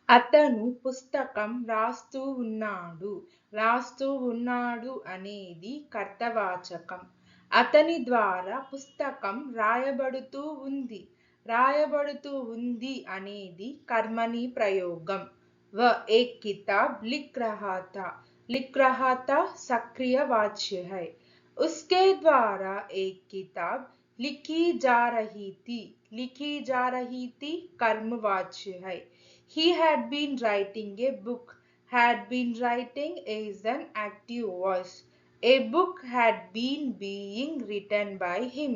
అతను పుస్తకం రాస్తూ ఉన్నాడు. రాస్తూ ఉన్నాడు అనేది కర్తవాచకం. అతని ద్వారా పుస్తకం రాయబడుతూ ఉంది. రాయబడుతూ ఉంది అనేది కర్మని ప్రయోగం. व एक किताब लिख रहा था. लिख रहा था सक्रिय वाच्य है. उसके द्वारा एक किताब लिखी जा रही थी. लिखी जा रही थी कर्मवाच्य है. He had been writing a book. Had been writing is an active voice. A book had been being written by him.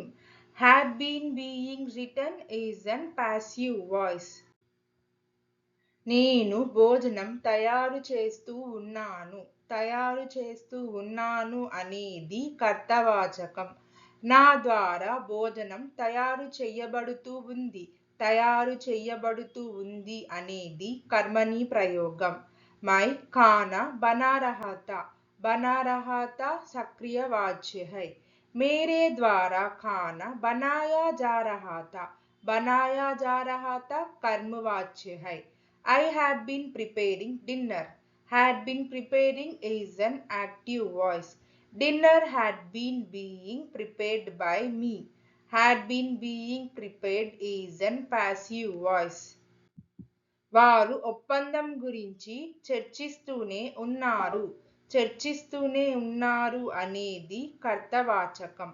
Had been being written is an passive voice. నేను భోజనం తయారు చేస్తూ ఉన్నాను. తయారు చేస్తూ ఉన్నాను అనేది కర్తవాచకం. నా ద్వారా భోజనం తయారు చేయబడుతూ ఉంది. తయారు చేయబడుతూ ఉంది అనేది కర్మని ప్రయోగం. మై ఖానా బనా రహా థా. బనా రహా థా सक्रिय वाच्य है. मेरे द्वारा खाना बनाया जा रहा था. बनाया जा रहा था कर्मवाच्य है. I had been preparing dinner. Had been preparing is an active voice. Dinner had been being prepared by me. Had been being prepared is an passive voice. వారు ఒప్పందం గురించి చర్చిస్తూనే ఉన్నారు. చర్చిస్తూనే ఉన్నారు అనేది కర్తవాచకం.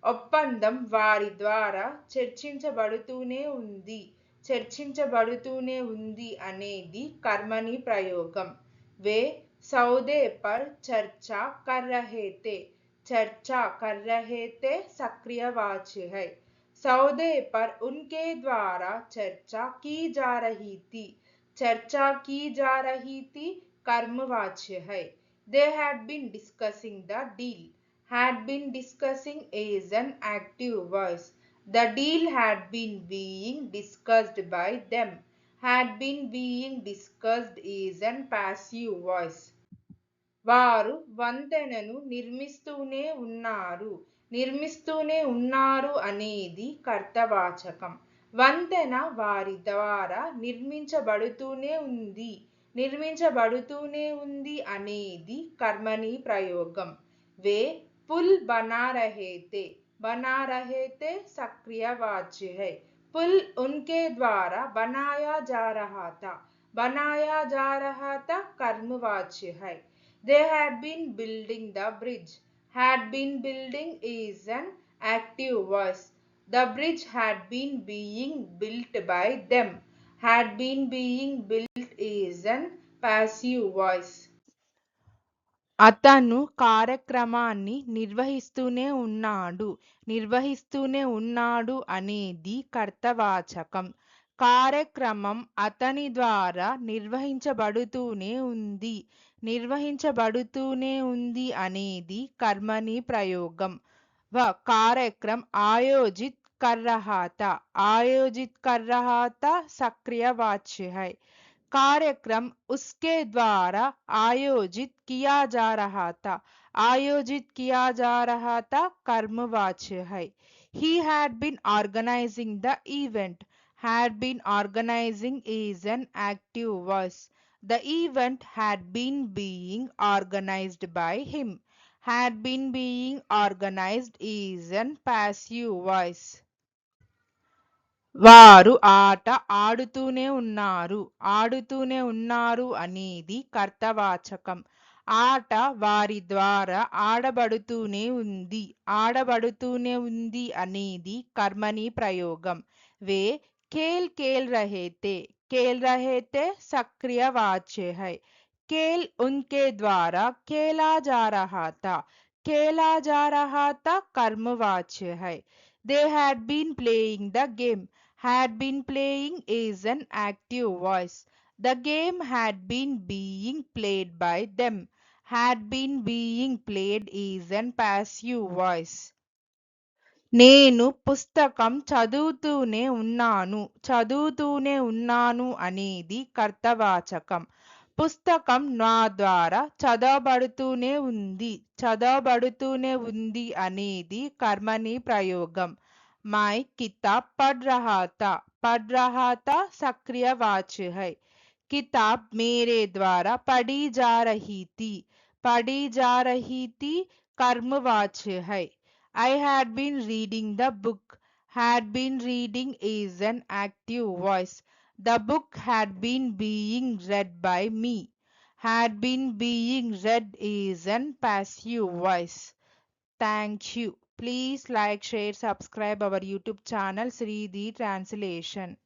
ఒప్పందం వారి ద్వారా చర్చించబడుతూనే ఉంది. చర్చించబడుతూనే ఉంది అనేది కర్మని ప్రయోగం. వే సౌదే పర్ చర్చా కర్ రహే తే. చర్చా కర్ రహే తే सक्रिय वाच्य है. सौदे पर उनके द्वारा चर्चा की जा रही थी. चर्चा की जा रही थी कर्मवाच्य है. They had been discussing the deal. Had been discussing is an active voice. The deal had been being discussed by them. Had been being discussed is an passive voice. వారు వంతెనను నిర్మిస్తూనే ఉన్నారు. నిర్మిస్తూనే ఉన్నారు అనేది కర్తవాచకం. వంతెన వారి ద్వారా నిర్మించబడుతూనే ఉంది. నిర్మించబడుతూనే ఉంది అనేది కర్మని ప్రయోగం. వే పుల్ బనా రహే తే. బనా రహే తే सक्रिय वाच्य है. पुल उनके द्वारा बनाया जा रहा था. बनाया जा रहा था कर्मवाच्य है. They had been building the bridge. Had been building is an active voice. The bridge had been being built by them. Had been being built is an passive voice. అతను కార్యక్రమాన్ని నిర్వహిస్తూనే ఉన్నాడు. నిర్వహిస్తూనే ఉన్నాడు అనేది కర్తవాచకం. కార్యక్రమం అతని ద్వారా నిర్వహించబడుతూనే ఉంది. నిర్వహించబడుతూనే ఉంది అనేది కర్మని ప్రయోగం. कार्यक्रम आयोजित कर रहा था. आयोजित कर रहा था सक्रिय वाच्य है. कार्यक्रम उसके द्वारा आयोजित किया जा रहा था. आयोजित किया जा रहा था कर्मवाच्य है. He had been organizing the event. Had been organizing is an active voice. The event had been being organized by him. Had been being organized is an passive voice. వారు ఆట ఆడుతూనే ఉన్నారు. ఆడుతూనే ఉన్నారు అనేది కర్తవాచకం. ఆట వారి ద్వారా ఆడబడుతూనే ఉంది. ఆడబడుతూనే ఉంది అనేది కర్మని ప్రయోగం. వే ఖేల్ ఖేల్ రహే తే. ఖేల్ రహే తే सक्रिय वाच्य है. खेल उनके द्वारा खेला जा रहा था. खेला जा रहा था कर्मवाच्य है. They had been playing the game. Had been playing is an active voice. The game had been being played by them. Had been being played is an passive voice. నేను పుస్తకం చదువుతూనే ఉన్నాను. చదువుతూనే ఉన్నాను అనేది కర్తవాచకం. పుస్తకం నా ద్వారా చదవబడుతూనే ఉంది. చదవబడుతూనే ఉంది అనేది కర్మని ప్రయోగం. మై కితాబ్ పఢ్ రహా థా. పఢ్ రహా థా सक्रिय वाच्य है. किताब मेरे द्वारा पढ़ी जा रही थी। पढ़ी जा रही थी कर्मवाच्य है। I had been reading the book. Had been reading is an active voice. The book had been being read by me. Had been being read is an passive voice. Thank you. Please like, share, subscribe our YouTube channel Sri the Translation.